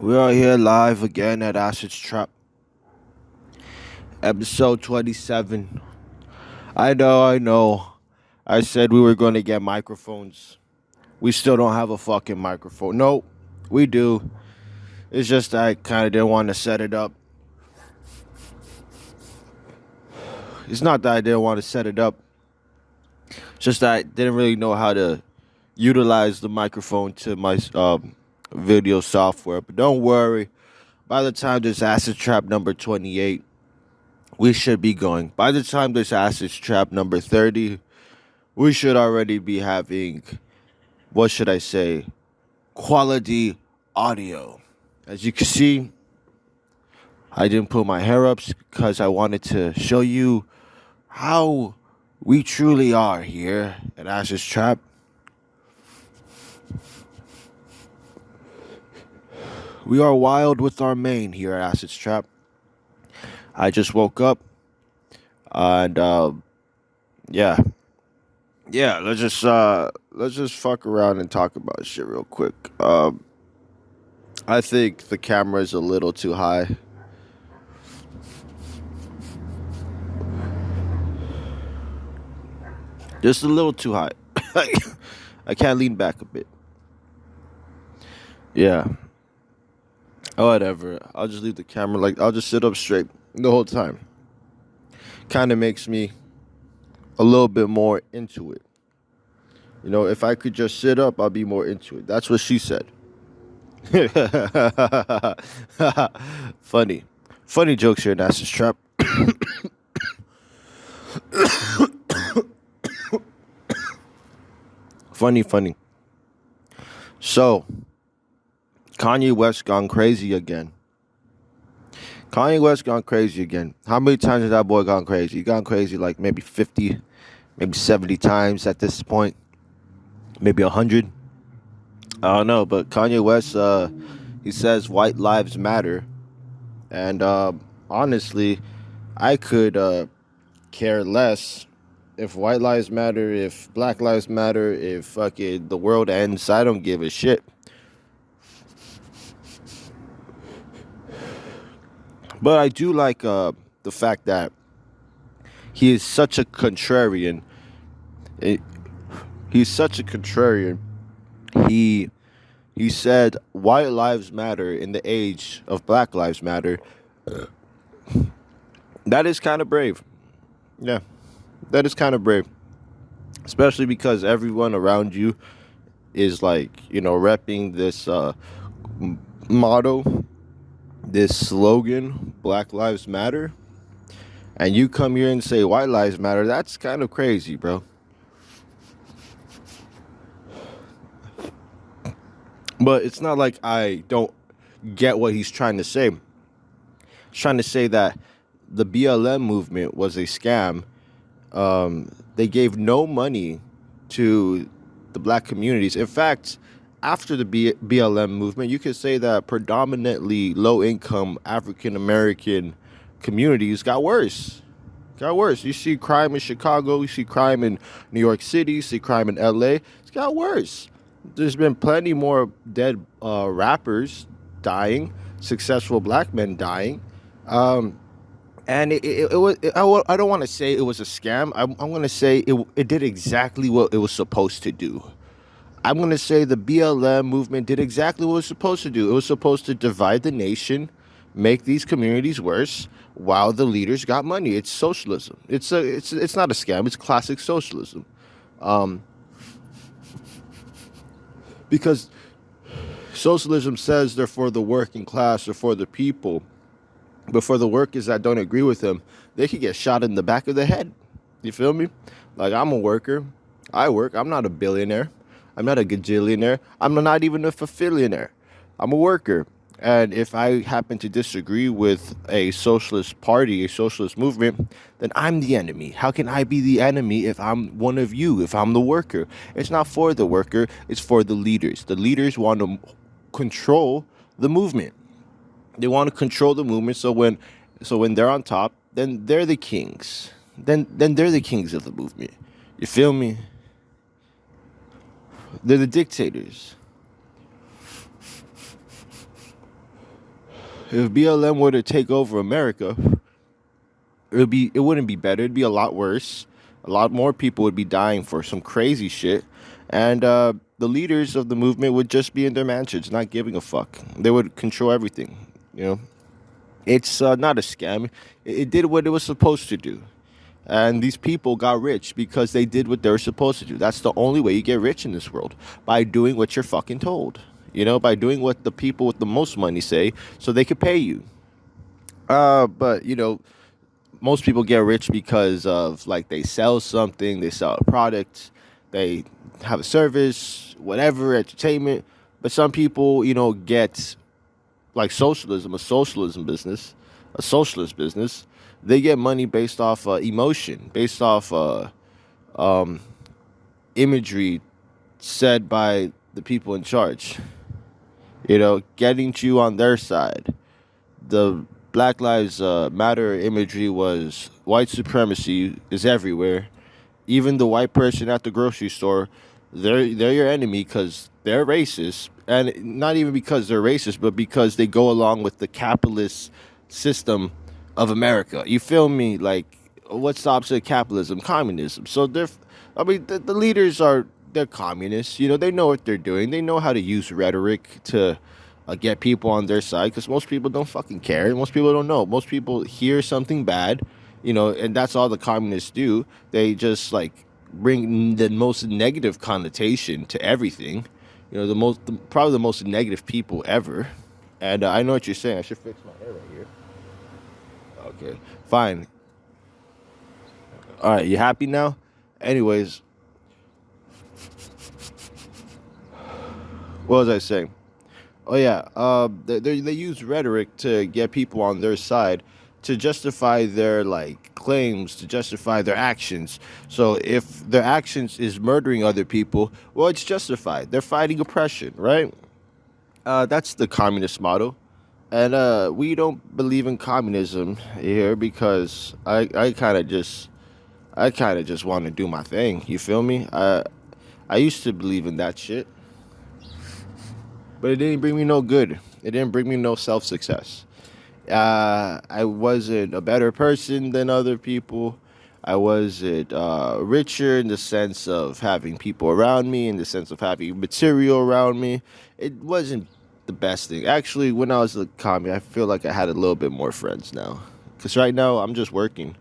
We are here live again at Acid's Trap, episode 27. I know. I said we were going to get microphones. We still don't have a fucking microphone. Nope, we do. It's just I kind of didn't want to set it up. It's not that I didn't want to set it up. It's just that I didn't really know how to utilize the microphone to my video software. But don't worry. By the time this Acid Trap number 28, we should be going. By the time this Acid Trap number 30, we should already be having, what should I say, quality audio. As you can see, I didn't put my hair up because I wanted to show you how we truly are here at Acid Trap. We are wild with our mane here at Acid Trap. I just woke up and yeah. Yeah, let's just fuck around and talk about shit real quick. I think the camera is a little too high. Just a little too high. I can't lean back a bit. Yeah. Whatever. I'll just leave the camera I'll just sit up straight the whole time. Kind of makes me a little bit more into it. You know, if I could just sit up, I'll be more into it. That's what she said. Funny. Funny jokes here in Acid Trap. Funny. So, Kanye West gone crazy again. Kanye West gone crazy again. How many times has that boy gone crazy? He gone crazy like maybe 50, maybe 70 times at this point. Maybe 100. I don't know, but Kanye West, he says white lives matter. And honestly, I could care less if white lives matter, if black lives matter, if fucking the world ends. I don't give a shit. But I do like the fact that he is such a contrarian. He's such a contrarian. He said white lives matter in the age of black lives matter. That is kind of brave. Yeah, that is kind of brave. Especially because everyone around you is like, repping this motto, this slogan, Black Lives Matter. And you come here and say white lives matter. That's kind of crazy, bro. But it's not like I don't get what he's trying to say. He's trying to say that the BLM movement was a scam. They gave no money to the black communities. In fact, after the BLM movement, you could say that predominantly low-income African-American communities got worse. You see crime in Chicago. You see crime in New York City. You see crime in LA. It's got worse. There's been plenty more dead rappers dying, successful black men dying. And it was, I don't want to say it was a scam. I'm going to say it did exactly what it was supposed to do. I'm going to say the BLM movement did exactly what it was supposed to do. It was supposed to divide the nation, make these communities worse, while the leaders got money. It's socialism. It's not a scam. It's classic socialism. Because socialism says they're for the working class or for the people. But for the workers that don't agree with them, they could get shot in the back of the head. You feel me? Like, I'm a worker. I work. I'm not a billionaire. I'm not a gajillionaire. I'm not even a fillionaire. I'm a worker. And if I happen to disagree with a socialist party, a socialist movement, then I'm the enemy. How can I be the enemy if I'm one of you, if I'm the worker? It's not for the worker. It's for the leaders. The leaders want to control the movement. They want to control the movement, so when they're on top, then they're the kings. Then they're the kings of the movement. You feel me? They're the dictators. If BLM were to take over America, it wouldn't be better. It'd be a lot worse. A lot more people would be dying for some crazy shit, and the leaders of the movement would just be in their mansions, not giving a fuck. They would control everything. You know, it's not a scam. It did what it was supposed to do. And these people got rich because they did what they were supposed to do. That's the only way you get rich in this world, by doing what you're fucking told. You know, by doing what the people with the most money say so they could pay you. But, you know, most people get rich because of, like, they sell something, they sell a product, they have a service, whatever, entertainment. But some people, you know, get, like, socialism, a socialist business. They get money based off emotion, based off um, imagery said by the people in charge. You know, getting you on their side. The Black Lives Matter imagery was white supremacy is everywhere. Even the white person at the grocery store, they're your enemy because they're racist, and not even because they're racist, but because they go along with the capitalist system of America. You feel me? Like, what's the opposite of capitalism? Communism. So I mean, the leaders they're communists. You know, they know what they're doing. They know how to use rhetoric to get people on their side, because most people don't fucking care. Most people don't know. Most people hear something bad, you know, and that's all the communists do. They just, like, bring the most negative connotation to everything. You know, probably the most negative people ever. And I know what you're saying. I should fix my hair right here. Okay, fine. All right, you happy now? Anyways, what was I saying? Oh yeah, they use rhetoric to get people on their side, to justify their, like, claims, to justify their actions. So if their actions is murdering other people, well, it's justified. They're fighting oppression, right? That's the communist model. And we don't believe in communism here because I kind of just want to do my thing. You feel me? I used to believe in that shit, but it didn't bring me no good. It didn't bring me no self success. I wasn't a better person than other people. I wasn't richer in the sense of having people around me, in the sense of having material around me. It wasn't the best thing. Actually, when I was a commie, I feel like I had a little bit more friends now. Because right now, I'm just working.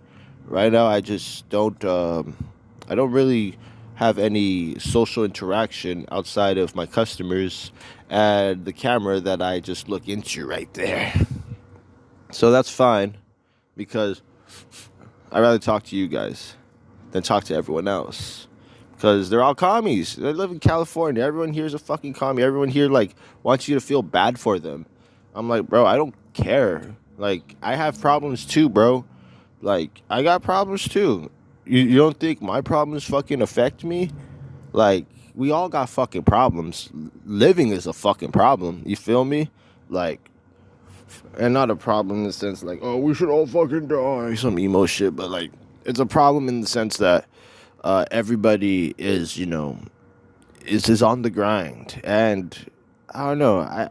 Right now, I just don't. I don't really have any social interaction outside of my customers and the camera that I just look into right there. So that's fine, because I'd rather talk to you guys than talk to everyone else. Because they're all commies. They live in California. Everyone here is a fucking commie. Everyone here, like, wants you to feel bad for them. I'm like, bro, I don't care. Like, I have problems too, bro. Like, I got problems too. You don't think my problems fucking affect me? Like, we all got fucking problems. Living is a fucking problem. You feel me? Like, and not a problem in the sense like, oh, we should all fucking die, some emo shit, but, like, it's a problem in the sense that everybody is, you know, is on the grind. And I don't know,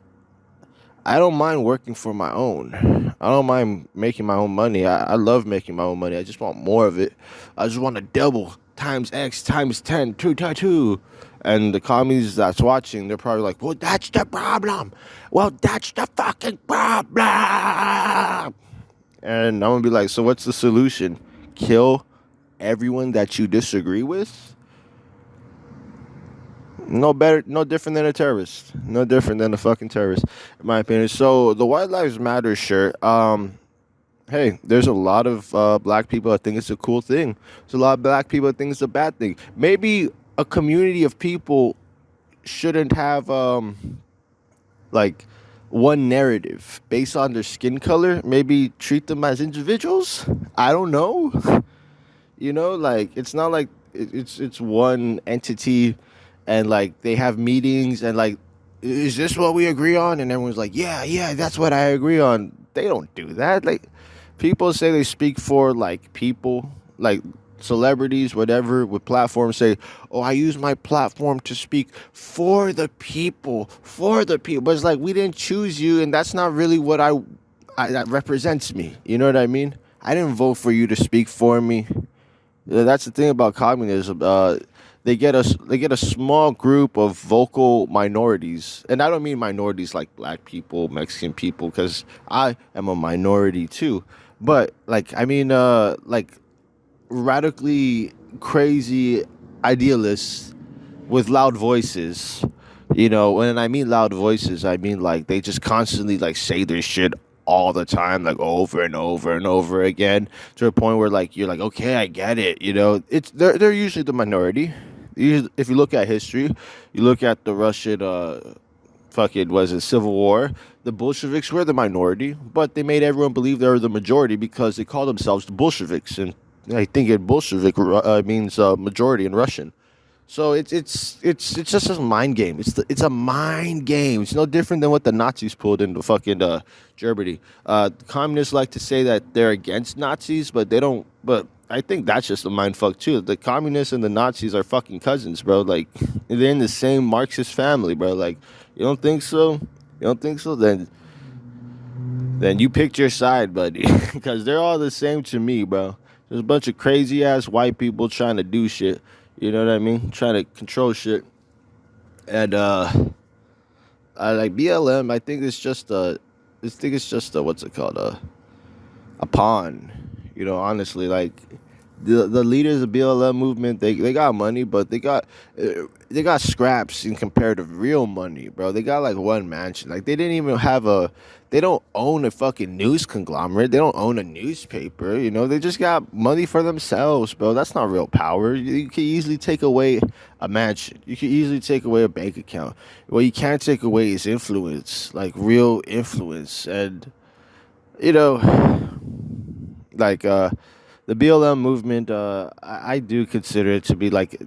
I don't mind working for my own. I don't mind making my own money. I love making my own money. I just want more of it. I just want to double times X times 10, 2 times 2. And the commies that's watching, they're probably like, well, that's the problem. Well, that's the fucking problem. And I'm going to be like, so what's the solution? Kill everyone that you disagree with? No better, no different than a terrorist. No different than a fucking terrorist, in my opinion. So the White Lives Matter shirt. Hey, there's a lot of black people that think it's a cool thing. There's a lot of black people that think it's a bad thing. Maybe a community of people shouldn't have like one narrative based on their skin color. Maybe treat them as individuals. I don't know. You know, like, it's not like it's one entity, and, like, they have meetings and, like, is this what we agree on? And everyone's like, yeah, that's what I agree on. They don't do that. Like, people say they speak for, like, people, like celebrities, whatever, with platforms, say, oh, I use my platform to speak for the people, for the people. But it's like, we didn't choose you, and that's not really what I that represents me. You know what I mean? I didn't vote for you to speak for me. That's the thing about communism. They get a small group of vocal minorities, and I don't mean minorities like black people, Mexican people, because I am a minority too. But like I mean, like radically crazy idealists with loud voices. When I mean loud voices, I mean like they just constantly like say their shit all the time, like over and over and over again, to a point where like you're like, okay, I get it. It's they're usually the minority. If you look at history, you look at the Russian fucking was it Civil War. The Bolsheviks were the minority, but they made everyone believe they were the majority because they called themselves the Bolsheviks, and I think it Bolshevik means majority in Russian. So it's just a mind game. It's a mind game. It's no different than what the Nazis pulled into fucking Germany. Communists like to say that they're against Nazis, but they don't. But I think that's just a mind fuck too. The communists and the Nazis are fucking cousins, bro. Like they're in the same Marxist family, bro. Like you don't think so? You don't think so? Then you picked your side, buddy, because they're all the same to me, bro. There's a bunch of crazy ass white people trying to do shit. You know what I mean? Trying to control shit. And I like BLM. I think it's just a what's it called? A pawn. Honestly, like the leaders of BLM movement, they got money, but they got scraps in compared to real money, bro. They got like one mansion. Like they don't own a fucking news conglomerate. They don't own a newspaper. They just got money for themselves, bro. That's not real power. You can easily take away a mansion. You can easily take away a bank account. What you can't take away is influence, like real influence. And you know, like the BLM movement, I do consider it to be like,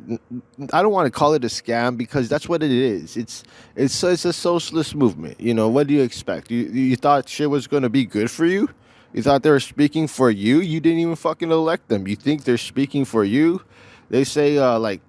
I don't want to call it a scam because that's what it is. It's a socialist movement. What do you expect? You thought shit was gonna be good for you? You thought they were speaking for you? You didn't even fucking elect them. You think they're speaking for you? They say like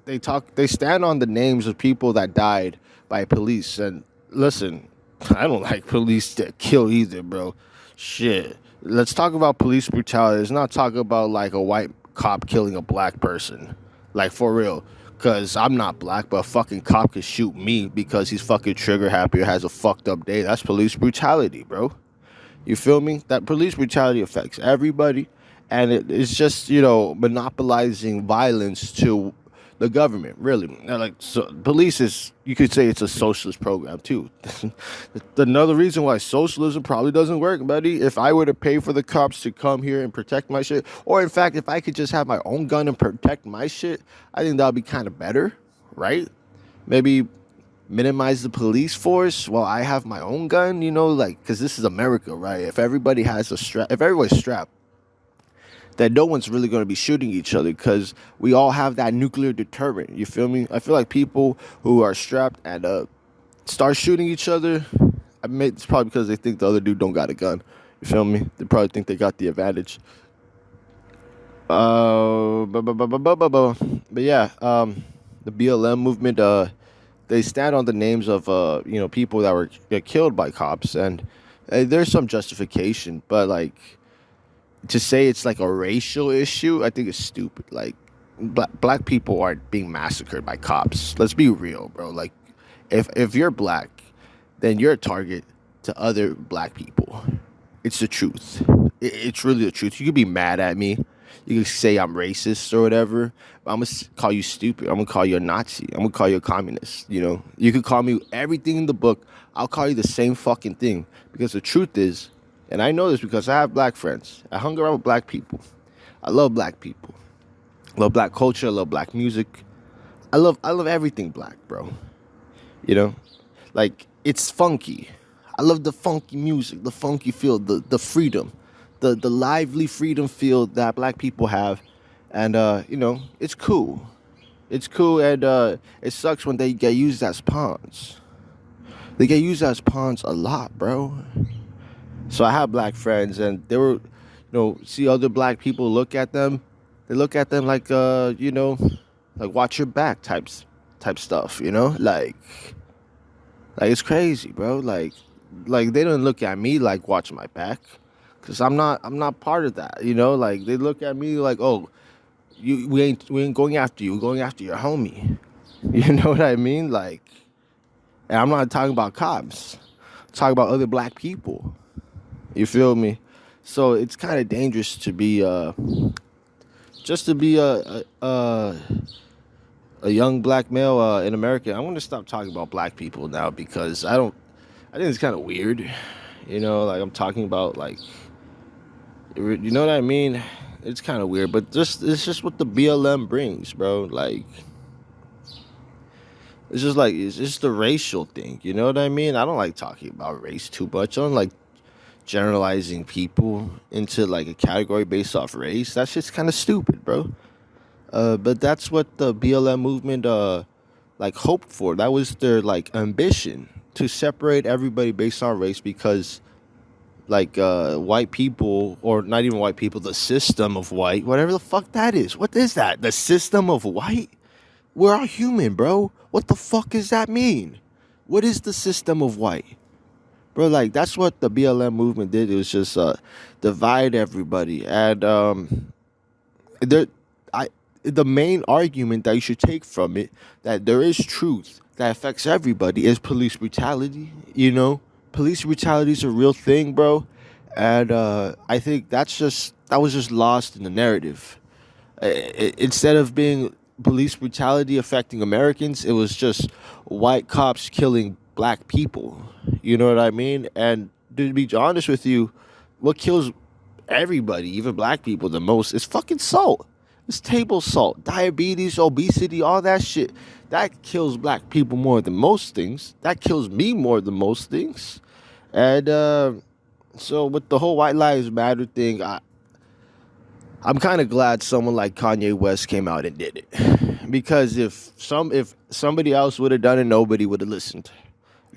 they stand on the names of people that died by police. And listen, I don't like police that kill either, bro. Shit. Let's talk about police brutality. Let's not talk about like a white cop killing a black person. Like for real. Cause I'm not black, but a fucking cop could shoot me because he's fucking trigger happy or has a fucked up day. That's police brutality, bro. You feel me? That police brutality affects everybody, and it's just monopolizing violence to the government. Really, like so, police is, you could say, it's a socialist program too. Another reason why socialism probably doesn't work, buddy. If I were to pay for the cops to come here and protect my shit, or in fact, if I could just have my own gun and protect my shit, I think that would be kind of better, right? Maybe minimize the police force while I have my own gun, like, because this is America, right? If everybody has a strap, if everybody's strapped, then no one's really going to be shooting each other because we all have that nuclear deterrent. You feel me? I feel like people who are strapped and start shooting each other, it's probably because they think the other dude don't got a gun. You feel me? They probably think they got the advantage. But yeah, the BLM movement, they stand on the names of people that were get killed by cops, and there's some justification, but like to say it's like a racial issue, I think it's stupid. Like black people aren't being massacred by cops. Let's be real, bro. Like if you're black, then you're a target to other black people. It's the truth. It's really the truth. You could be mad at me. You could say I'm racist or whatever. But I'm going to call you stupid. I'm going to call you a Nazi. I'm going to call you a communist. You could call me everything in the book. I'll call you the same fucking thing. Because the truth is, and I know this because I have black friends. I hung around with black people. I love black people. I love black culture. I love black music. I love everything black, bro. Like it's funky. I love the funky music, the funky feel, the freedom, the lively freedom feel that black people have, and it's cool. It's cool, and it sucks when they get used as pawns. They get used as pawns a lot, bro. So I have black friends, and they were, see other black people look at them. They look at them like, like watch your back type stuff, like it's crazy, bro. Like Like they don't look at me like watch my back, cause I'm not part of that. Like they look at me like, oh, we ain't going after you. We're going after your homie. You know what I mean? Like, and I'm not talking about cops. I'm talking about other black people. You feel me? So it's kind of dangerous to be just to be a young black male in America. I want to stop talking about black people now because I think it's kind of weird. Like I'm talking about like, you know what I mean? It's kind of weird, but it's just what the BLM brings, bro. Like it's just the racial thing. You know what I mean? I don't like talking about race too much. I don't like generalizing people into like a category based off race. That's just kind of stupid, bro. But that's what the BLM movement like hoped for. That was their like ambition to separate everybody based on race because like white people, or not even white people, the system of white, whatever the fuck that is. What is that? The system of white? We're all human, bro. What the fuck does that mean? What is the system of white? Bro, like that's what the BLM movement did. It was just divide everybody. And there I the main argument that you should take from it, that there is truth that affects everybody, is police brutality. Police brutality is a real thing, bro. And I think that was just lost in the narrative. Instead of being police brutality affecting Americans, it was just white cops killing black people. You know what I mean? And to be honest with you, what kills everybody, even black people, the most is fucking salt. It's table salt, diabetes, obesity, all that shit. That kills black people more than most things. That kills me more than most things. And so with the whole White Lives Matter thing, I'm kind of glad someone like Kanye West came out and did it, because if somebody else would have done it, nobody would have listened.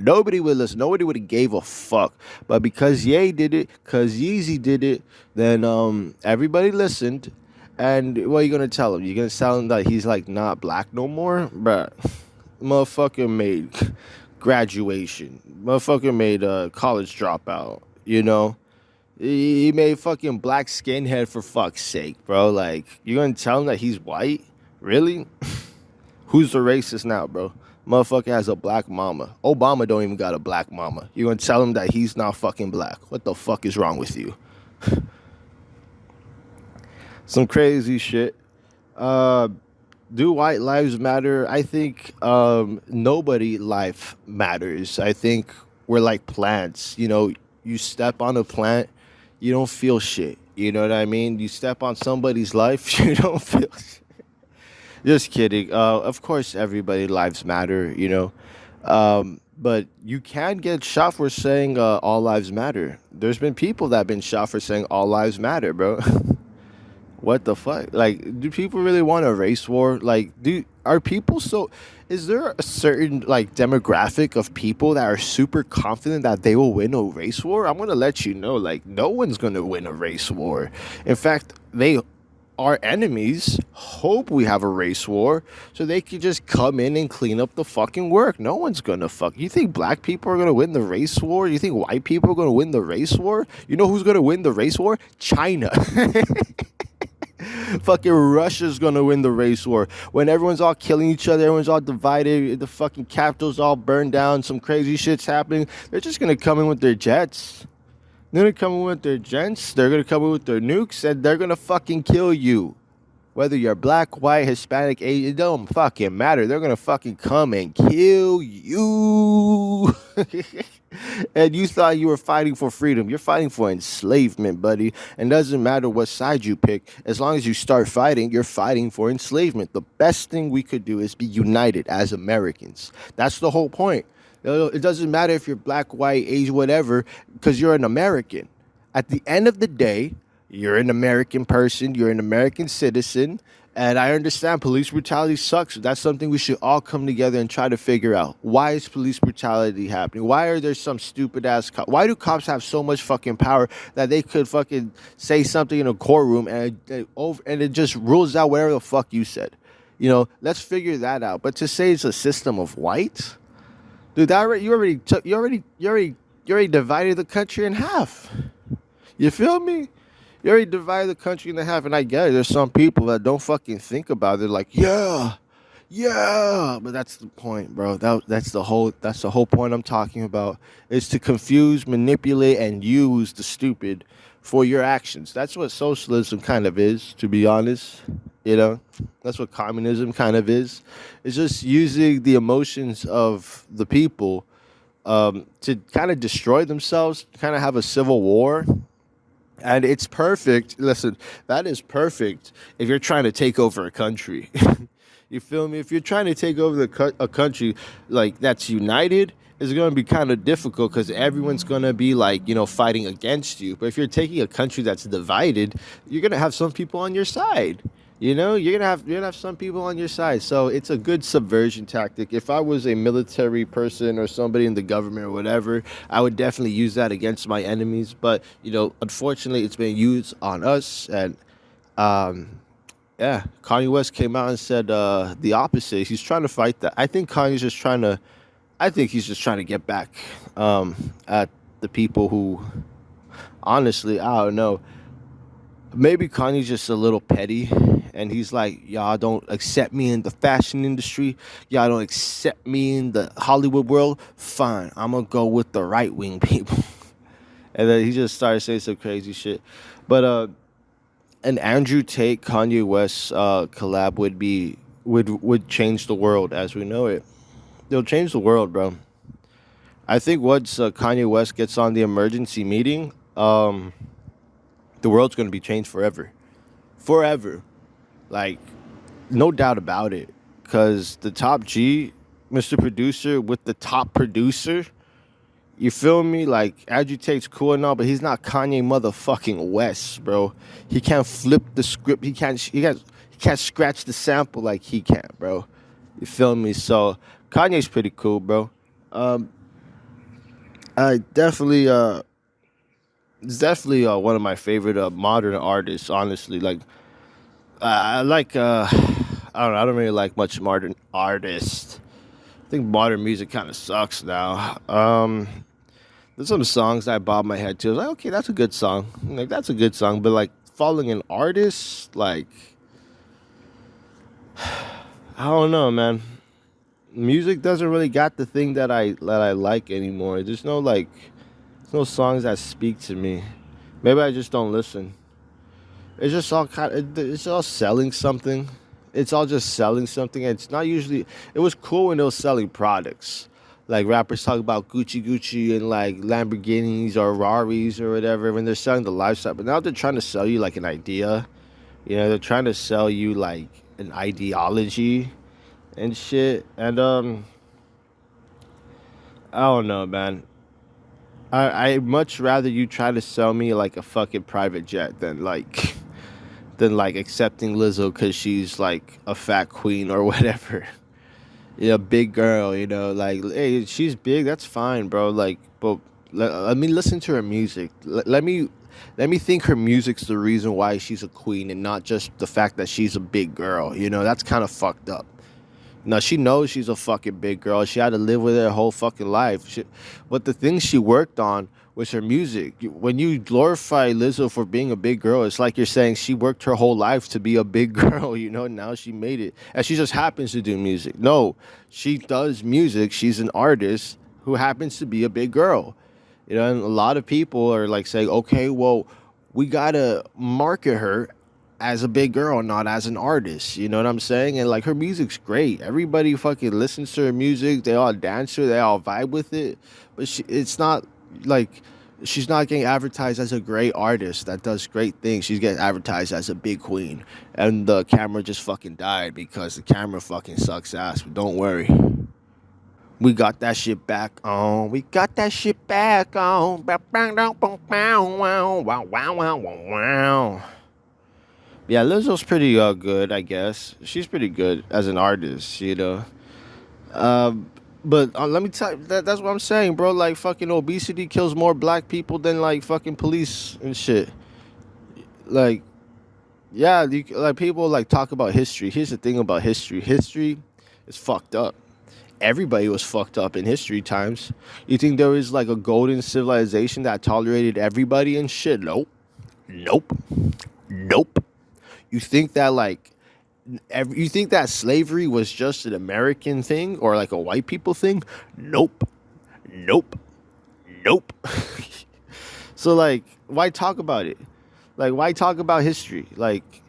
Nobody would listen. Nobody would have gave a fuck. But because Ye did it, because Yeezy did it, then everybody listened. And what are you gonna tell him? You gonna tell him that he's like not black no more, bruh? Motherfucker made graduation. Motherfucker made a college dropout. He made fucking black skinhead, for fuck's sake, bro. Like, you gonna tell him that he's white? Really? Who's the racist now, bro? Motherfucker has a black mama. Obama don't even got a black mama. You gonna tell him that he's not fucking black? What the fuck is wrong with you? Some crazy shit. Do white lives matter? I think nobody life matters. I think we're like plants. You step on a plant, you don't feel shit. You know what I mean? You step on somebody's life, you don't feel shit. Just kidding. Of course, everybody lives matter. But you can get shot for saying all lives matter. There's been people that have been shot for saying all lives matter, bro. What the fuck? Like, do people really want a race war? Like, are people so? Is there a certain like demographic of people that are super confident that they will win a race war? I'm gonna let you know, like, no one's gonna win a race war. In fact, our enemies hope we have a race war so they can just come in and clean up the fucking work. No one's gonna fuck. You think black people are gonna win the race war? You think white people are gonna win the race war? You know who's gonna win the race war? China. Fucking Russia's gonna win the race war. When everyone's all killing each other, everyone's all divided, the fucking capital's all burned down, some crazy shit's happening, they're just gonna come in with their jets. They're gonna come in with their gents, they're gonna come in with their nukes, and they're gonna fucking kill you. Whether you're black, white, Hispanic, Asian, it don't fucking matter. They're gonna fucking come and kill you. And you thought you were fighting for freedom. You're fighting for enslavement, buddy. And it doesn't matter what side you pick. As long as you start fighting, you're fighting for enslavement. The best thing we could do is be united as Americans. That's the whole point. It doesn't matter if you're black, white, Asian, whatever, because you're an American. At the end of the day, you're an American person. You're an American citizen. And I understand police brutality sucks. That's something we should all come together and try to figure out. Why is police brutality happening? Why are there some stupid ass cops? Why do cops have so much fucking power that they could fucking say something in a courtroom and it just rules out whatever the fuck you said? Let's figure that out. But to say it's a system of whites, dude, you already you already divided the country in half. You feel me? You already divided the country in half, and I get it. There's some people that don't fucking think about it. Like, yeah, yeah, but that's the point, bro. That's the whole point I'm talking about. Is to confuse, manipulate, and use the stupid for your actions. That's what socialism kind of is, to be honest. You know, that's what communism kind of is. It's just using the emotions of the people to kind of destroy themselves, kind of have a civil war. And it's perfect. Listen, that is perfect if you're trying to take over a country. You feel me? If you're trying to take over a country like that's united, it's going to be kind of difficult because everyone's going to be like, fighting against you. But if you're taking a country that's divided, you're going to have some people on your side. You're gonna have some people on your side. So it's a good subversion tactic. If I was a military person or somebody in the government or whatever, I would definitely use that against my enemies. But unfortunately, it's been used on us. And yeah, Kanye West came out and said the opposite. He's trying to fight that. I think Kanye's just trying to. I think he's just trying to get back at the people who, honestly, I don't know. Maybe Kanye's just a little petty, and he's like, y'all don't accept me in the fashion industry. Y'all don't accept me in the Hollywood world. Fine, I'm gonna go with the right wing people. And then he just started saying some crazy shit. But an Andrew Tate Kanye West collab would change the world as we know it. It'll change the world, bro. I think once Kanye West gets on the emergency meeting, the world's gonna be changed forever, forever. Like, no doubt about it. Cause the top G, Mr. Producer, with the top producer. You feel me? Like, Andrew Tate's cool and all, but he's not Kanye motherfucking West, bro. He can't flip the script. He can't scratch the sample like he can, bro. You feel me? So Kanye's pretty cool, bro. Um, I definitely it's definitely one of my favorite modern artists. Honestly, like I like I don't know. I don't really like much modern artists. I think modern music kind of sucks now. There's some songs that bob my head too. I was like, okay, that's a good song. Like that's a good song, but like following an artist, like I don't know, man. Music doesn't really got the thing that I like anymore. There's no songs that speak to me. Maybe I just don't listen. It's just all it's all selling something. It's all just selling something. It's not usually. It was cool when they were selling products, like rappers talk about Gucci and like Lamborghinis or Raris or whatever when they're selling the lifestyle. But now they're trying to sell you like an idea. They're trying to sell you like an ideology and shit. And I don't know, man. I much rather you try to sell me like a fucking private jet than like accepting Lizzo because she's like a fat queen or whatever. Big girl. Like hey, she's big. That's fine, bro. Like, but let me listen to her music. Let me think her music's the reason why she's a queen and not just the fact that she's a big girl. That's kind of fucked up. Now she knows she's a fucking big girl. She had to live with it her whole fucking life. But the things she worked on was her music. When you glorify Lizzo for being a big girl, it's like you're saying she worked her whole life to be a big girl. Now she made it, and she just happens to do music. No, she does music. She's an artist who happens to be a big girl. And a lot of people are like saying, okay, well, we gotta market her as a big girl, not as an artist. You know what I'm saying? And like her music's great. Everybody fucking listens to her music. They all dance to it. They all vibe with it. But it's not like she's not getting advertised as a great artist that does great things. She's getting advertised as a big queen. And the camera just fucking died because the camera fucking sucks ass. But don't worry. We got that shit back on. We got that shit back on. Wow, wow, wow, wow, wow. Yeah, Lizzo's pretty good, I guess. She's pretty good as an artist. But let me tell you, that's what I'm saying, bro. Like, fucking obesity kills more black people than, like, fucking police and shit. Like, yeah, like, people, like, talk about history. Here's the thing about history. History is fucked up. Everybody was fucked up in history times. You think there was like a golden civilization that tolerated everybody and shit? Nope. Nope. Nope. You think that like you think that slavery was just an American thing or like a white people thing? Nope. Nope. Nope. So like, why talk about it? Like, why talk about history? Like,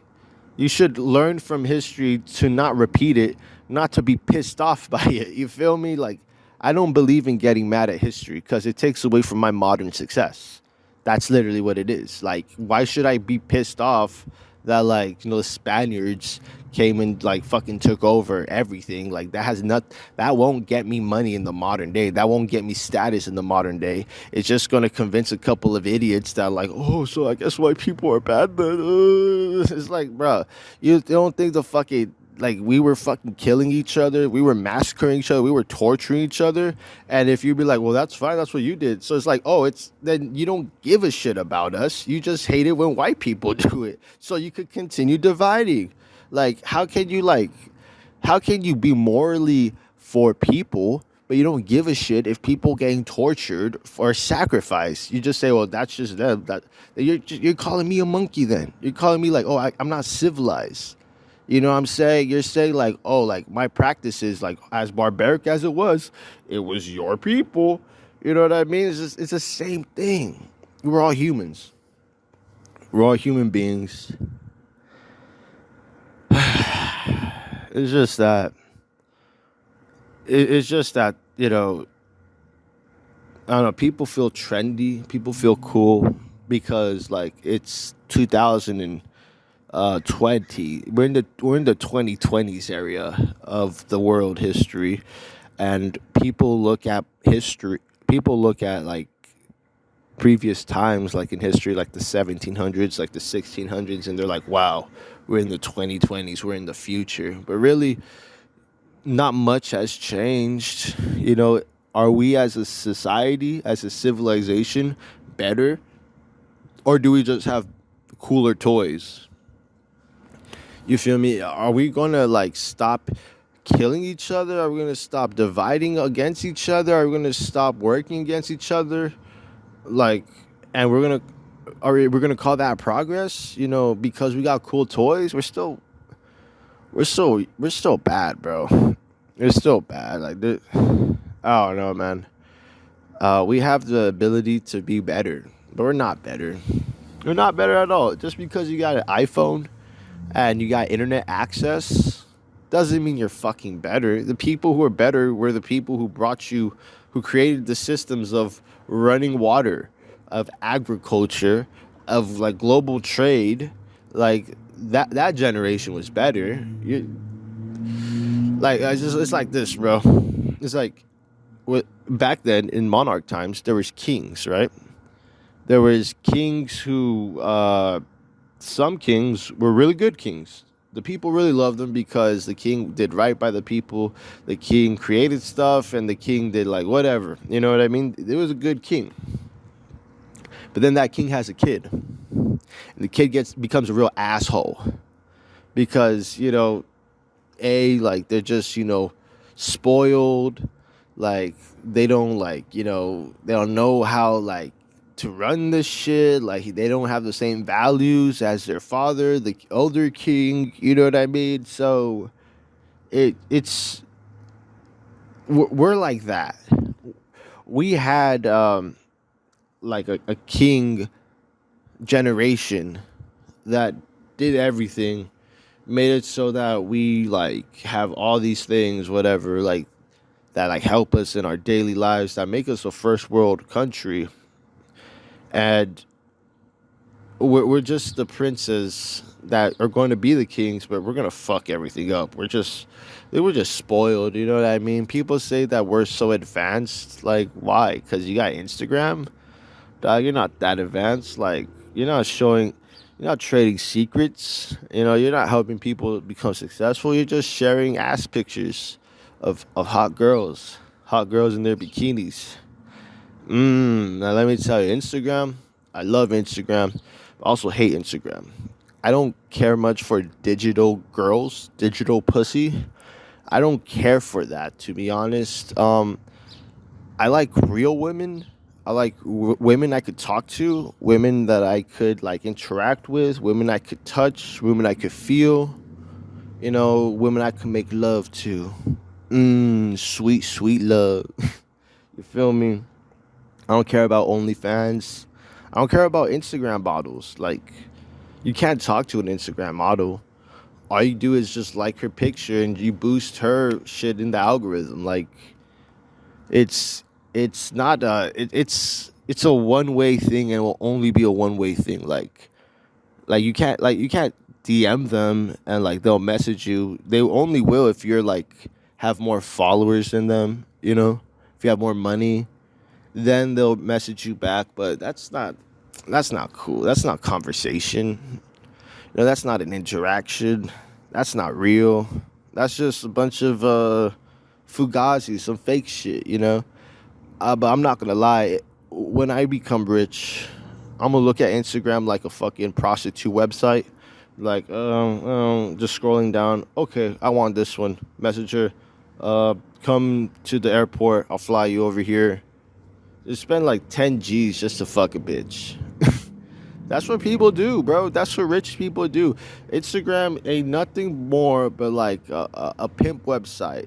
you should learn from history to not repeat it, not to be pissed off by it. You feel me? Like, I don't believe in getting mad at history because it takes away from my modern success. That's literally what it is. Like, why should I be pissed off that like the Spaniards came and like fucking took over everything? Like that won't get me money in the modern day. That won't get me status in the modern day. It's just gonna convince a couple of idiots that like, oh, so I guess white people are bad then. It's like, bro, you don't think the fucking like we were fucking killing each other, we were massacring each other, we were torturing each other, and if you'd be like, well, that's fine, that's what you did. So it's like, oh, it's then you don't give a shit about us. You just hate it when white people do it. So you could continue dividing. Like, how can you be morally for people, but you don't give a shit if people getting tortured or sacrificed? You just say, well, that's just them. That you're calling me a monkey then. You're calling me like, oh, I'm not civilized. You know what I'm saying? You're saying like, oh, like my practice is like as barbaric as it was your people. You know what I mean? It's the same thing. We're all humans. We're all human beings. It's just that. It's just that, I don't know. People feel trendy. People feel cool because like it's 2020. We're in the 2020s area of the world history, and people look at history. People look at like previous times, like in history, like the 1700s, like the 1600s, and they're like, "Wow, we're in the 2020s. We're in the future." But really, not much has changed. Are we as a society, as a civilization, better, or do we just have cooler toys? You feel me? Are we gonna like stop killing each other? Are we gonna stop dividing against each other? Are we gonna stop working against each other? Like, and we're gonna call that progress? Because we got cool toys. We're still bad, bro. We're still bad. Like, I don't know, man. We have the ability to be better, but we're not better. We're not better at all. Just because you got an iPhone and you got internet access doesn't mean you're fucking better. The people who are better were the people who created the systems of running water, of agriculture, of like global trade. Like that generation was better. It's like this, bro. It's like back then in monarch times there was kings, right? There was kings who some kings were really good kings. The people really loved them because the king did right by the people. The king created stuff, and the king did like whatever. You know what I mean? It was a good king. But then that king has a kid, and the kid becomes a real asshole because like they're just spoiled. Like they don't they don't know how like to run this shit. Like they don't have the same values as their father, the older king. You know what I mean? So it's we're like that. We had like a king generation that did everything, made it so that we like have all these things, whatever, like that like help us in our daily lives, that make us a first world country. And we're just the princes that are going to be the kings, but we're going to fuck everything up. We're just spoiled. You know what I mean? People say that we're so advanced. Like, why? Because you got Instagram? Dog, you're not that advanced. Like, you're not trading secrets. You're not helping people become successful. You're just sharing ass pictures of hot girls in their bikinis. Now let me tell you, Instagram, I love Instagram. I also hate Instagram. I don't care much for digital girls, digital pussy. I don't care for that, to be honest. I like real women. I like women I could talk to, women that I could like interact with, women I could touch, women I could feel. Women I could make love to. Sweet, sweet love. You feel me? I don't care about OnlyFans. I don't care about Instagram models. Like, you can't talk to an Instagram model. All you do is just like her picture and you boost her shit in the algorithm. Like, it's it's not it's a one way thing and will only be a one way thing. Like you can't DM them and like they'll message you. They only will if you're like have more followers than them. If you have more money, then they'll message you back. But that's not cool. That's not conversation. That's not an interaction. That's not real. That's just a bunch of fugazi, some fake shit. But I'm not gonna lie. When I become rich, I'm gonna look at Instagram like a fucking prostitute website. Like, just scrolling down. Okay, I want this one. Messenger, come to the airport. I'll fly you over here. Just spend like 10 G's just to fuck a bitch. That's what people do, bro. That's what rich people do. Instagram ain't nothing more but like a pimp website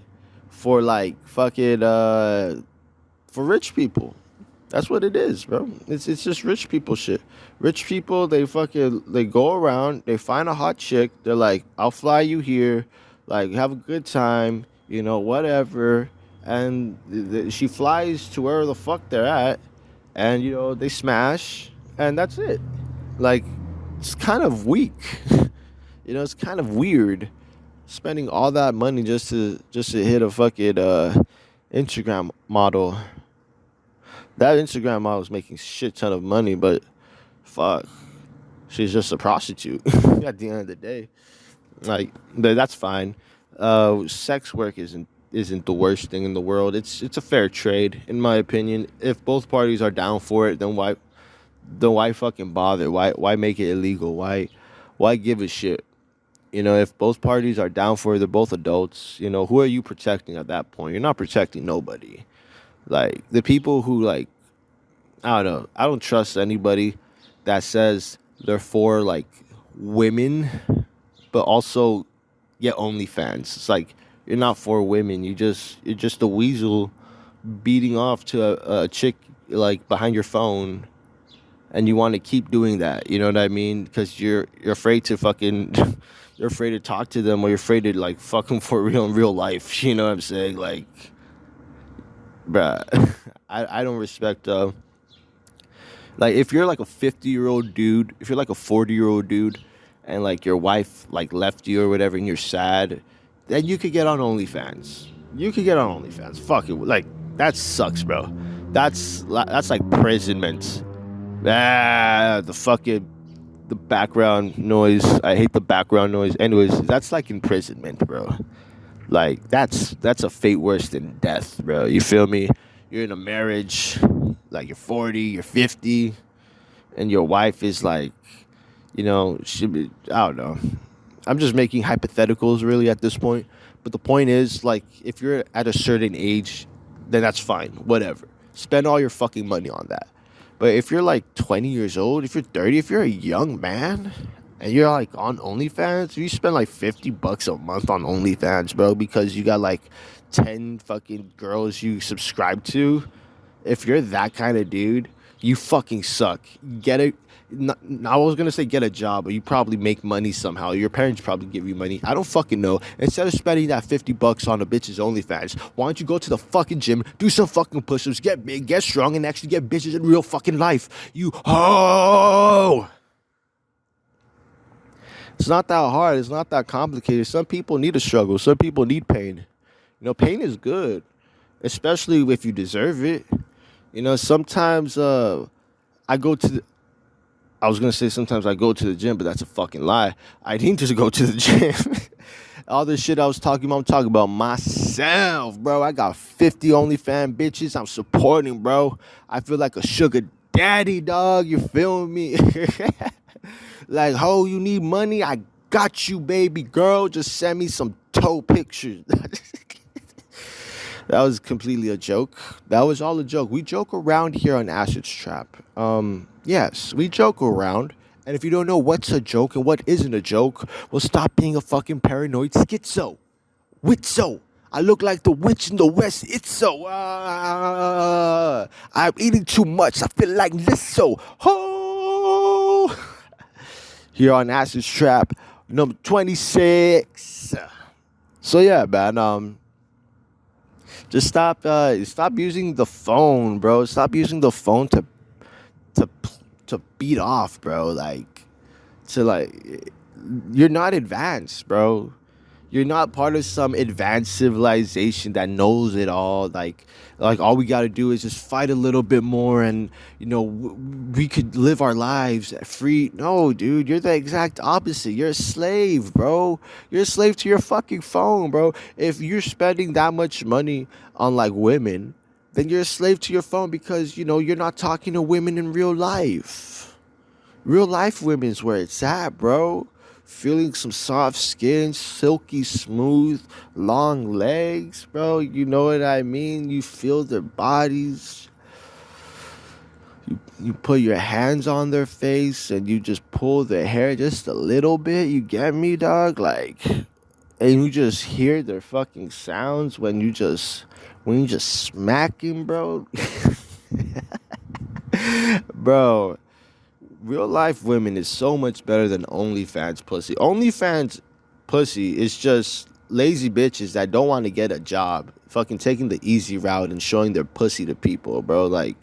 for like fucking for rich people. That's what it is, bro. It's just rich people shit. Rich people, they go around, they find a hot chick, they're like, I'll fly you here, like have a good time, whatever. And she flies to where the fuck they're at, and they smash, and that's it. Like, it's kind of weak. It's kind of weird spending all that money just to hit a fucking Instagram model. That Instagram model is making shit ton of money, but fuck, she's just a prostitute at the end of the day. Like, but that's fine. Sex work isn't the worst thing in the world. It's a fair trade, in my opinion. If both parties are down for it, then why fucking bother? Why make it illegal? Why give a shit? If both parties are down for it, they're both adults. Who are you protecting at that point? You're not protecting nobody. Like, the people who, like, I don't know. I don't trust anybody that says they're for like women, but also get OnlyFans. It's like, you're not for women. You're just a weasel beating off to a chick like behind your phone, and you want to keep doing that. You know what I mean? Because you're afraid to fucking you're afraid to talk to them, or you're afraid to like fuck them for real in real life. You know what I'm saying? Like, bruh, I don't respect like, if you're like a 50-year-old dude, if you're like a 40-year-old dude, and like your wife like left you or whatever, and you're sad, then you could get on OnlyFans. You could get on OnlyFans. Fuck it. Like, that sucks, bro. That's like imprisonment. The background noise. I hate the background noise. Anyways, that's like imprisonment, bro. Like, that's a fate worse than death, bro. You feel me? You're in a marriage, like you're 40, you're 50, and your wife is like, I don't know. I'm just making hypotheticals really at this point. But the point is, like, if you're at a certain age, then that's fine. Whatever. Spend all your fucking money on that. But if you're like 20 years old, if you're 30, if you're a young man and you're like on OnlyFans, you spend like $50 a month on OnlyFans, bro, because you got like 10 fucking girls you subscribe to. If you're that kind of dude, you fucking suck. Get it. I was gonna say get a job, but you probably make money somehow. Your parents probably give you money. I don't fucking know. Instead of spending that $50 on a bitch's OnlyFans, why don't you go to the fucking gym, do some fucking push-ups, get big, get strong, and actually get bitches in real fucking life? You ho! It's not that hard. It's not that complicated. Some people need a struggle. Some people need pain. Pain is good, especially if you deserve it. Sometimes I go to the, I was gonna say sometimes I go to the gym, but that's a fucking lie. I need to go to the gym. All this shit I was talking about, I'm talking about myself, bro. I got 50 OnlyFans bitches I'm supporting, bro. I feel like a sugar daddy, dog. You feel me? Like, ho, you need money? I got you, baby girl. Just send me some toe pictures. That was completely a joke. That was all a joke. We joke around here on Acid's Trap. Yes, we joke around. And if you don't know what's a joke and what isn't a joke, well, stop being a fucking paranoid schizo. Witzo. I look like the witch in the West. It's so. I'm eating too much. I feel like Lizzo. Ho! Here on Acid's Trap, number 26. So yeah, man. Just stop using the phone, bro. Stop using the phone to to beat off, bro. You're not advanced, bro. You're not part of some advanced civilization that knows it all. Like all we got to do is just fight a little bit more, and we could live our lives free. No, dude, you're the exact opposite. You're a slave, bro. You're a slave to your fucking phone, bro. If you're spending that much money on like women, then you're a slave to your phone because you're not talking to women in real life. Real life women's where it's at, bro. Feeling some soft skin, silky smooth, long legs, bro. You know what I mean? You feel their bodies. You put your hands on their face and you just pull their hair just a little bit. You get me, dog? And you just hear their fucking sounds when you just smack him, bro. Bro, real life women is so much better than OnlyFans pussy. OnlyFans pussy is just lazy bitches that don't want to get a job, fucking taking the easy route and showing their pussy to people, bro. Like,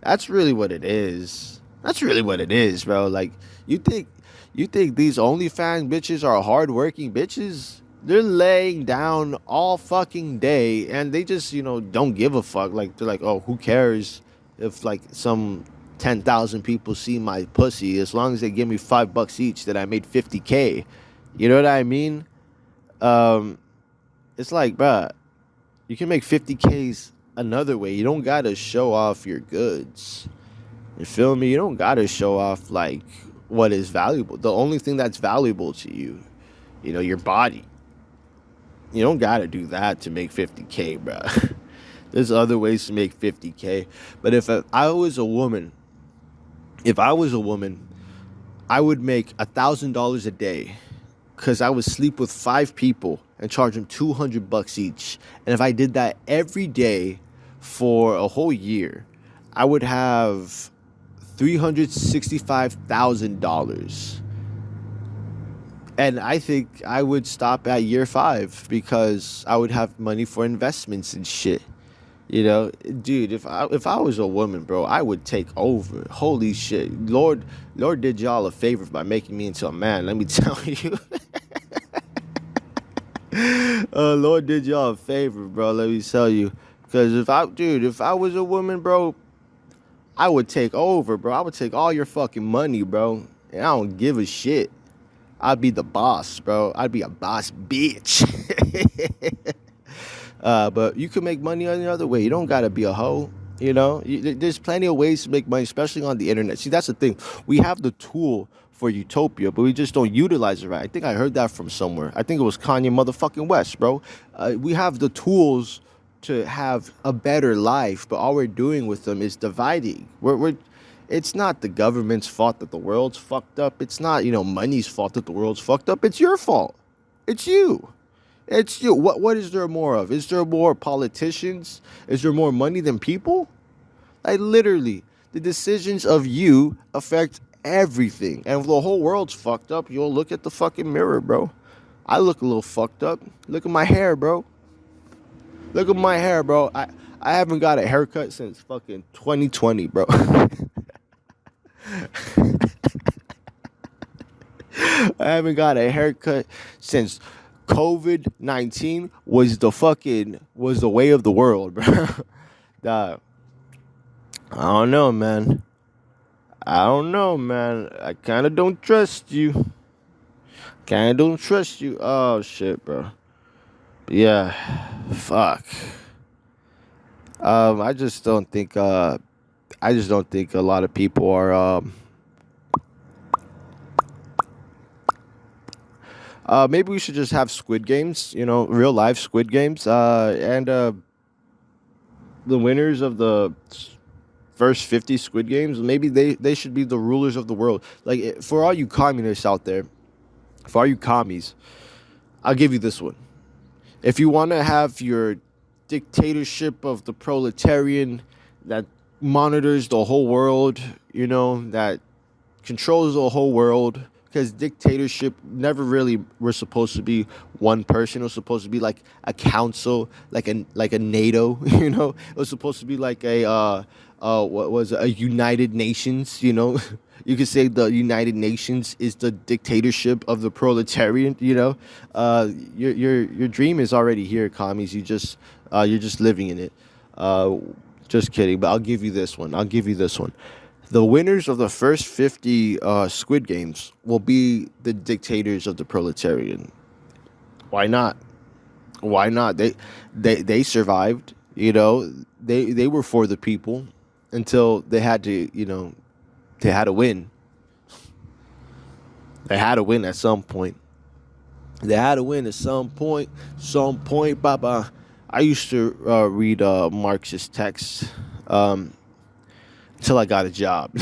that's really what it is. That's really what it is, bro. Like, you think these OnlyFans bitches are hardworking bitches? They're laying down all fucking day and they just, don't give a fuck. Like, they're like, oh, who cares if like some 10,000 people see my pussy, as long as they give me $5 each, that I made 50K. You know what I mean? It's like, bruh, you can make 50Ks another way. You don't gotta show off your goods. You feel me? You don't gotta show off like what is valuable. The only thing that's valuable to you, your body. You don't gotta do that to make 50K, bruh. There's other ways to make 50K. But if I was a woman, I would make $1,000 a day because I would sleep with 5 people and charge them $200 each. And if I did that every day for a whole year, I would have $365,000. And I think I would stop at year 5 because I would have money for investments and shit. Dude, if I was a woman, bro, I would take over. Holy shit. Lord did y'all a favor by making me into a man, let me tell you. Lord did y'all a favor, bro, let me tell you. Because if I was a woman, bro, I would take over, bro. I would take all your fucking money, bro. And I don't give a shit. I'd be the boss, bro. I'd be a boss bitch. But you can make money any other way. You don't gotta be a hoe. There's plenty of ways to make money, especially on the internet. See, that's the thing. We have the tool for utopia, but we just don't utilize it right. I think I heard that from somewhere. I think it was Kanye motherfucking West, bro. We have the tools to have a better life, but all we're doing with them is dividing. It's not the government's fault that the world's fucked up. It's not, money's fault that the world's fucked up. It's your fault. It's you. It's you. What is there more of? Is there more politicians? Is there more money than people? Like, literally, the decisions of you affect everything. And if the whole world's fucked up, you'll look at the fucking mirror, bro. I look a little fucked up. Look at my hair, bro. Look at my hair, bro. I haven't got a haircut since fucking 2020, bro. I haven't got a haircut since COVID-19 was the way of the world, bro. I don't know, man. I kind of don't trust you. Oh, shit, bro. But yeah, fuck. I just don't think a lot of people are Maybe we should just have Squid Games, real life Squid Games, and the winners of the first 50 Squid Games, maybe they should be the rulers of the world. Like, for all you communists out there, for all you commies, I'll give you this one. If you want to have your dictatorship of the proletarian that monitors the whole world, that controls the whole world, because dictatorship never really were supposed to be one person. It was supposed to be like a council, like a NATO. It was supposed to be like what was it, a United Nations. You could say the United Nations is the dictatorship of the proletarian. Your dream is already here, commies. You're just living in it. Uh, just kidding, but I'll give you this one. The winners of the first 50 Squid Games will be the dictators of the proletarian. Why not? Why not? They survived. They were for the people until they had to. They had to win. They had to win at some point. They had to win at some point. Some point, Baba. I used to read Marxist texts until I got a job.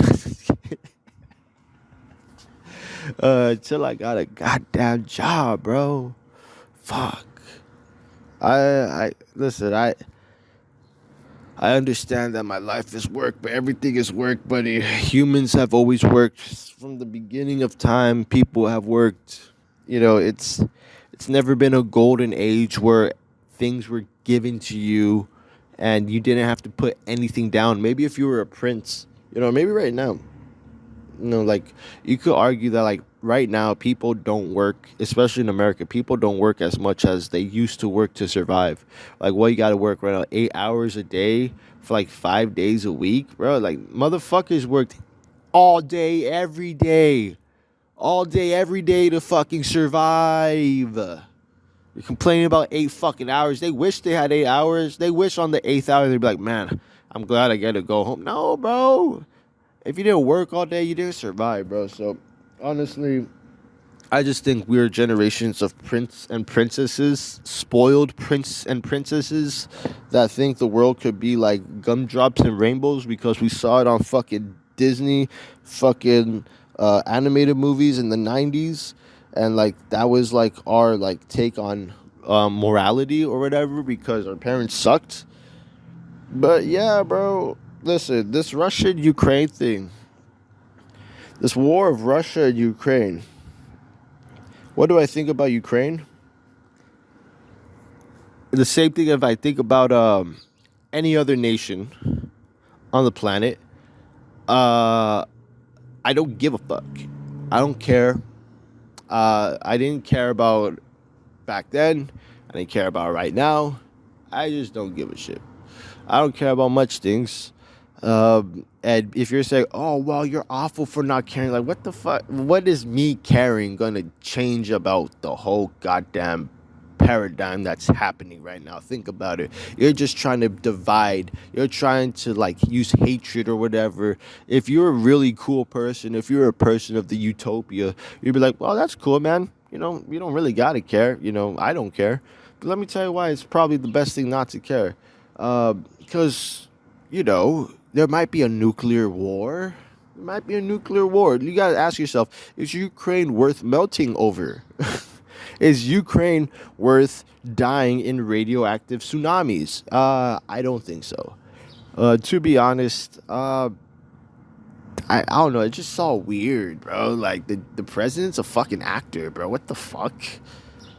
Until I got a goddamn job, bro. Fuck. I listen. I understand that my life is work, but everything is work, buddy. Humans have always worked from the beginning of time. People have worked. It's never been a golden age where things were given to you and you didn't have to put anything down. Maybe if you were a prince, maybe right now, like you could argue that like right now people don't work, especially in America. People don't work as much as they used to work to survive. Like, what, you got to work right now 8 hours a day for like 5 days a week, bro. Like, motherfuckers worked all day every day to fucking survive. You're complaining about 8 fucking hours. They wish they had 8 hours. They wish on the eighth hour they'd be like, man, I'm glad I get to go home. No, bro. If you didn't work all day, you didn't survive, bro. So, honestly, I just think we're generations of prince and princesses, spoiled prince and princesses that think the world could be like gumdrops and rainbows because we saw it on fucking Disney, fucking animated movies in the 90s. And like that was like our like take on morality or whatever because our parents sucked. But yeah, bro, listen, this Russia-Ukraine thing, this war of Russia and Ukraine. What do I think about Ukraine? The same thing if I think about any other nation on the planet. I don't give a fuck. I don't care. I didn't care about back then. I didn't care about right now. I just don't give a shit. I don't care about much things. And if you're saying, oh, well, you're awful for not caring, like, what the fuck? What is me caring going to change about the whole goddamn paradigm that's happening right now? Think about it. You're just trying to divide. You're trying to, like, use hatred or whatever. If you're a really cool person, if you're a person of the utopia, you'd be like, well, that's cool, man. You don't really got to care. I don't care. But let me tell you why it's probably the best thing not to care. Because, there might be a nuclear war. There might be a nuclear war. You got to ask yourself, is Ukraine worth melting over? Is Ukraine worth dying in radioactive tsunamis? I don't think so. To be honest, I don't know. It just saw weird, bro. Like the president's a fucking actor, bro. What the fuck?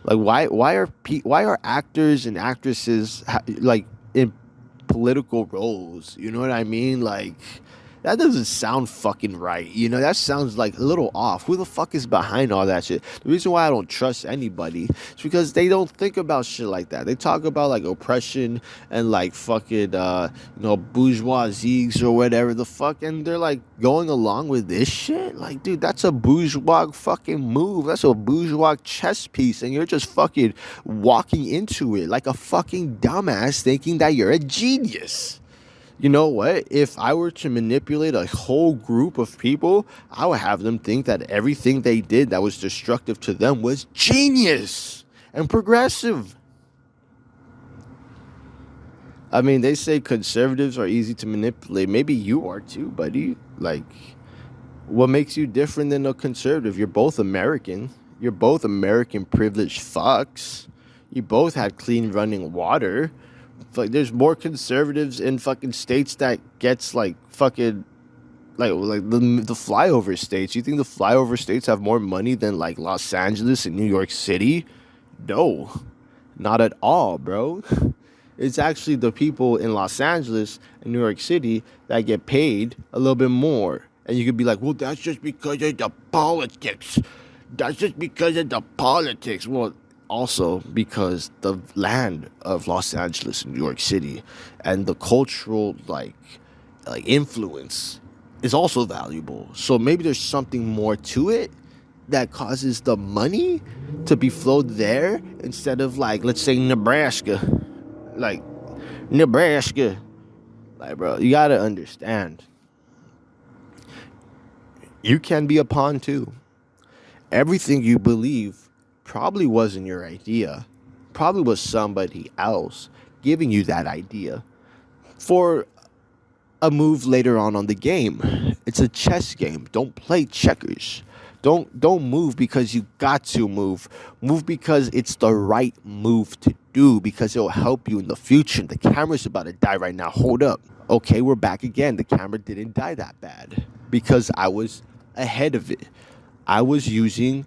Like why are actors and actresses like in political roles? You know what I mean? Like, that doesn't sound fucking right. That sounds like a little off. Who the fuck is behind all that shit? The reason why I don't trust anybody is because they don't think about shit like that. They talk about like oppression and like fucking bourgeoisies or whatever the fuck, and they're like going along with this shit. Like, dude, that's a bourgeois fucking move. That's a bourgeois chess piece, and you're just fucking walking into it like a fucking dumbass thinking that you're a genius. You know what? If I were to manipulate a whole group of people, I would have them think that everything they did that was destructive to them was genius and progressive. I mean, they say conservatives are easy to manipulate. Maybe you are too, buddy. Like, what makes you different than a conservative? You're both American. You're both American privileged fucks. You both had clean running water. Like, there's more conservatives in fucking states that gets like fucking like the flyover states. You think the flyover states have more money than like Los Angeles and New York City? No, not at all, bro. It's actually the people in Los Angeles and New York City that get paid a little bit more. And you could be like, well, that's just because of the politics. That's just because of the politics. Well, also because the land of Los Angeles and New York City and the cultural like influence is also valuable. So maybe there's something more to it that causes the money to be flowed there instead of like, let's say, Nebraska. Like, Nebraska. Like, bro, you gotta understand. You can be a pawn too. Everything you believe probably wasn't your idea. Probably was somebody else giving you that idea for a move later on the game. It's a chess game. Don't play checkers. Don't move because you got to move. Move because it's the right move to do, because it'll help you in the future. The camera's about to die right now. Hold up. Okay, we're back again. The camera didn't die that bad because I was ahead of it. I was using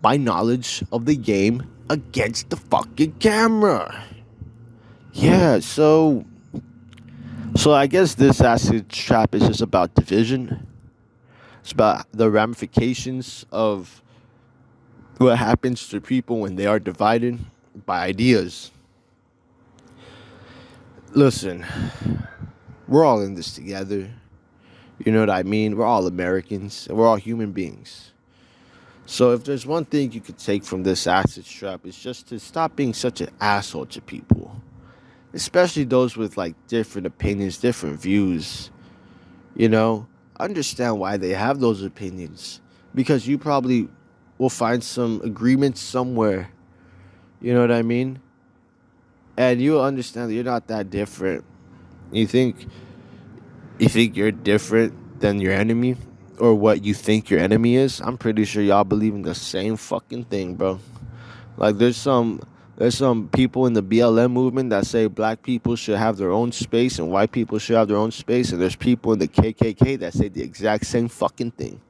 my knowledge of the game against the fucking camera. Yeah, so I guess this acid trap is just about division. It's about the ramifications of what happens to people when they are divided by ideas. Listen, we're all in this together. You know what I mean? We're all Americans and we're all human beings. So if there's one thing you could take from this acid trap, it's just to stop being such an asshole to people. Especially those with like different opinions, different views. You know, understand why they have those opinions, because you probably will find some agreement somewhere. You know what I mean? And you'll understand that you're not that different. You think you're different than your enemy, or what you think your enemy is. I'm pretty sure y'all believe in the same fucking thing, bro. Like there's some people in the BLM movement that say black people should have their own space and white people should have their own space, and there's people in the KKK that say the exact same fucking thing.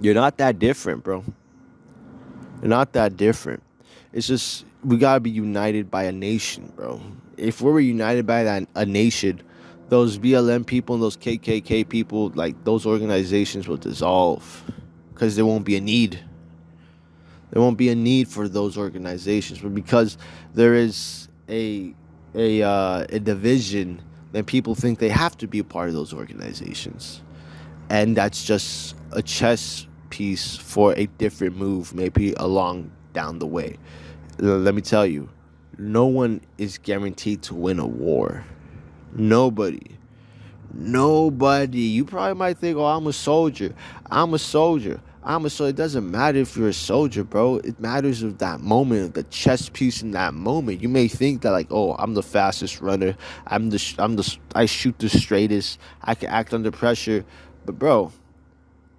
You're not that different, bro. You're not that different. It's just we gotta be united by a nation, bro. If we were united by a nation, those BLM people and those KKK people, like those organizations will dissolve, because there won't be a need. There won't be a need for those organizations, but because there is a division, then people think they have to be a part of those organizations, and that's just a chess piece for a different move, maybe along down the way. Let me tell you, no one is guaranteed to win a war. Nobody. Nobody. You probably might think, oh, I'm a soldier. I'm a soldier. I'm a soldier. It doesn't matter if you're a soldier, bro. It matters of that moment, the chess piece in that moment. You may think that, like, oh, I'm the fastest runner. I shoot the straightest. I can act under pressure. But, bro,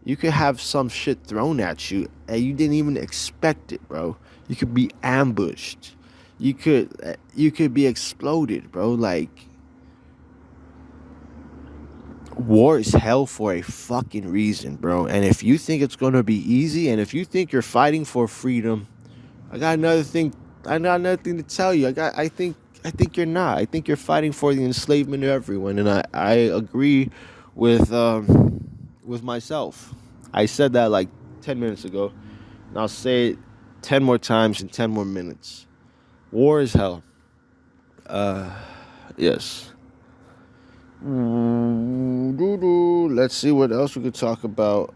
you could have some shit thrown at you and you didn't even expect it, bro. You could be ambushed. You could be exploded, bro. Like, war is hell for a fucking reason, bro. And if you think it's gonna be easy, and if you think you're fighting for freedom, I got another thing. I got another thing to tell you. I think you're not. I think you're fighting for the enslavement of everyone, and I agree with myself. I said that like 10 minutes ago, and I'll say it 10 more times in 10 more minutes. War is hell. Yes. Let's see what else we could talk about.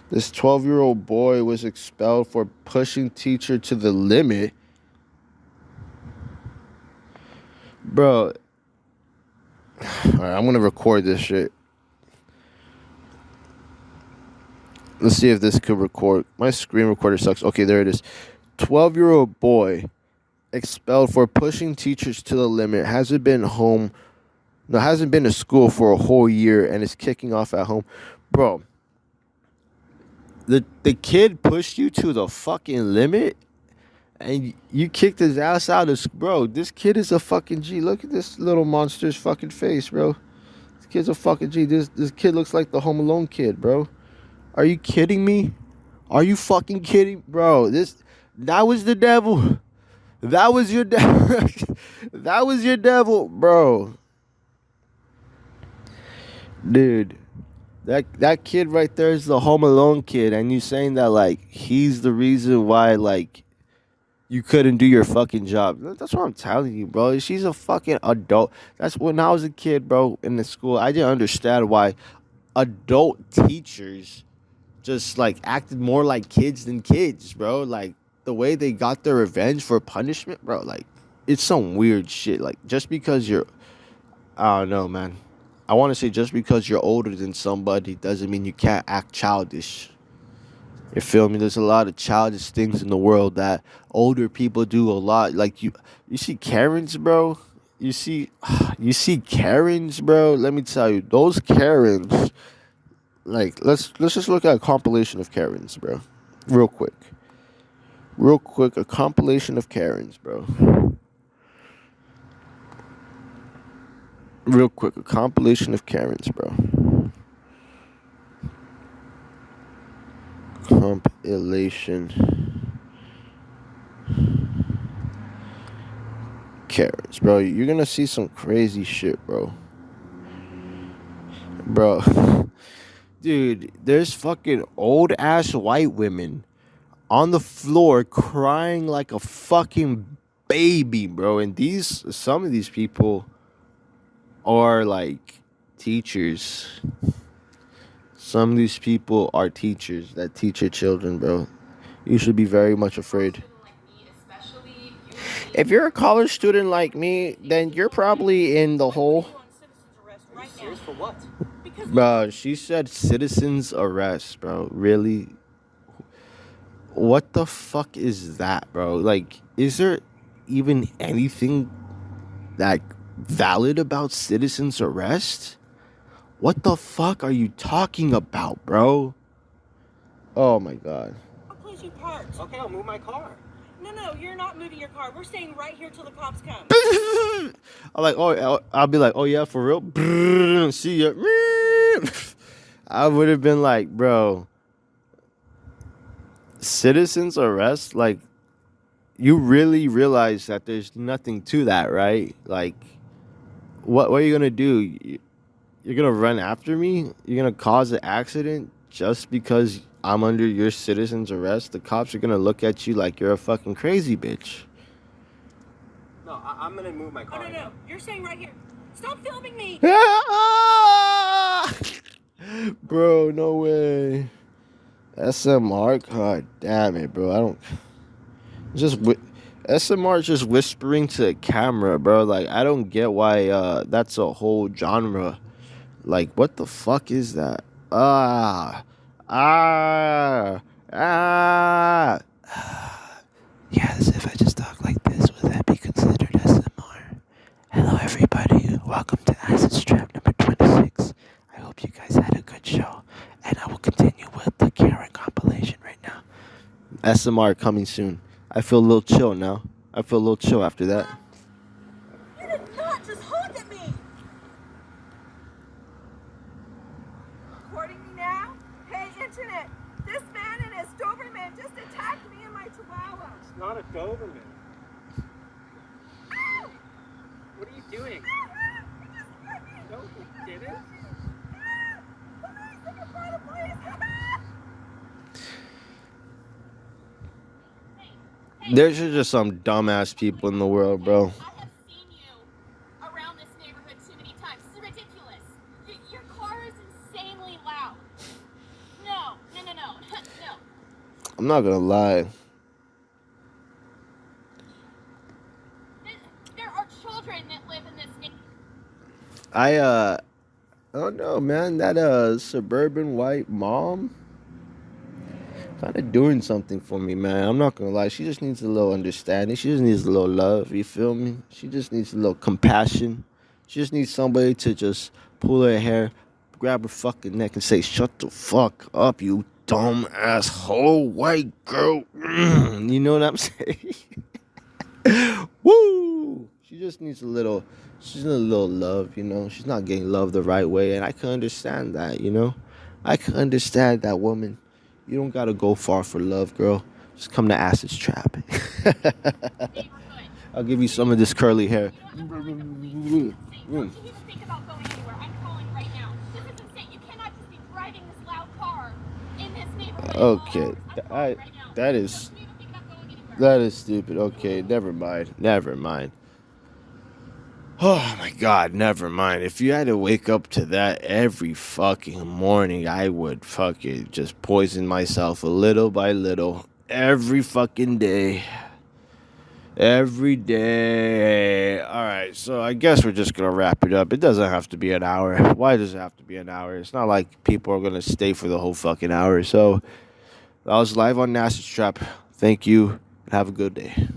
This 12-year-old boy was expelled for pushing teacher to the limit. Bro, alright, I'm gonna record this shit. Let's see if this could record. My screen recorder sucks. Okay, there it is. 12-year-old boy expelled for pushing teachers to the limit. Hasn't been home. No, hasn't been to school for a whole year and is kicking off at home. Bro, the kid pushed you to the fucking limit and you kicked his ass out of bro. This kid is a fucking G. Look at this little monster's fucking face, bro. This kid's a fucking G. This kid looks like the Home Alone kid, bro. Are you kidding me? Are you fucking kidding, bro? That was the devil. That was your devil. That was your devil, bro. Dude, that kid right there is the Home Alone kid, and you saying that like he's the reason why like you couldn't do your fucking job. That's what I'm telling you, bro. She's a fucking adult. That's when I was a kid, bro, in the school. I didn't understand why adult teachers just like acted more like kids than kids, bro. Like the way they got their revenge for punishment, bro. Like it's some weird shit. Like just because I don't know, man. I want to say just because you're older than somebody doesn't mean you can't act childish. You feel me? There's a lot of childish things in the world that older people do a lot. Like you see Karens, bro. You see Karens, bro. Let me tell you, those Karens. Like let's just look at a compilation of Karens, bro. Real quick, a compilation of Karens, bro. Real quick, a compilation of Karens, bro. Compilation Karens, bro. You're gonna see some crazy shit, bro. Bro, dude, there's fucking old ass white women on the floor crying like a fucking baby, bro. And some of these people are like teachers. Some of these people are teachers that teach your children, bro. You should be very much afraid. If you're a college student like me, then you're probably in the hole. Serious for what? Bro, she said citizens arrest, bro. Really? What the fuck is that, bro? Like, is there even anything that valid about citizens arrest? What the fuck are you talking about, bro? Oh my god. What place you parked? Okay, I'll move my car. No, you're not moving your car. We're staying right here till the cops come. I'll be like, oh yeah, for real? See ya. I would have been like, bro, citizens arrest? Like, you really realize that there's nothing to that, right? Like, what are you gonna do? You're gonna run after me? You're gonna cause an accident just because I'm under your citizen's arrest? The cops are gonna look at you like you're a fucking crazy bitch. No, I'm gonna move my car. Oh, no. You're staying right here. Stop filming me! Bro, no way. SMR? God damn it, bro. I don't... SMR just whispering to the camera, bro. Like, I don't get why that's a whole genre. Like, what the fuck is that? Yes, if I just talk like this, would that be considered SMR? Hello, everybody. Welcome to Acid Strap number 26. I hope you guys had a good show. And I will continue with the Karen compilation right now. SMR coming soon. I feel a little chill now. I feel a little chill after that. You did not just honk at me! Recording me now? Hey, internet! This man and his Doberman just attacked me and my Chihuahua! It's not a Doberman. Ow! What are you doing? No, you didn't. There's just some dumbass people in the world, bro. I have seen you around this neighborhood too many times. This is ridiculous. Your car is insanely loud. No. No. I'm not gonna lie. There are children children that live in this neighborhood. I don't know, man. That suburban white mom kind of doing something for me, man. I'm not gonna lie. She just needs a little understanding. She just needs a little love. You feel me? She just needs a little compassion. She just needs somebody to just pull her hair, grab her fucking neck, and say, "Shut the fuck up, you dumb asshole white girl." You know what I'm saying? Woo! She just needs a little. She's needs a little love, you know. She's not getting love the right way, and I can understand that, you know. I can understand that, woman. You don't gotta go far for love, girl. Just come to Acid's Trap. Neighborhood. I'll give you some of this curly hair. You know, I'm calling the police. Don't you even think about going anywhere. I'm calling right now. This is insane. You cannot just be driving this loud car in this neighborhood. Okay, I'm calling right now. that is Don't you even think about going anywhere. that is stupid. Okay, never mind. Never mind. Oh my God, never mind. If you had to wake up to that every fucking morning, I would fucking just poison myself a little by little every fucking day. Every day. All right, so I guess we're just gonna wrap it up. It doesn't have to be an hour. Why does it have to be an hour? It's not like people are gonna stay for the whole fucking hour. So I was live on Nasty Trap. Thank you and have a good day.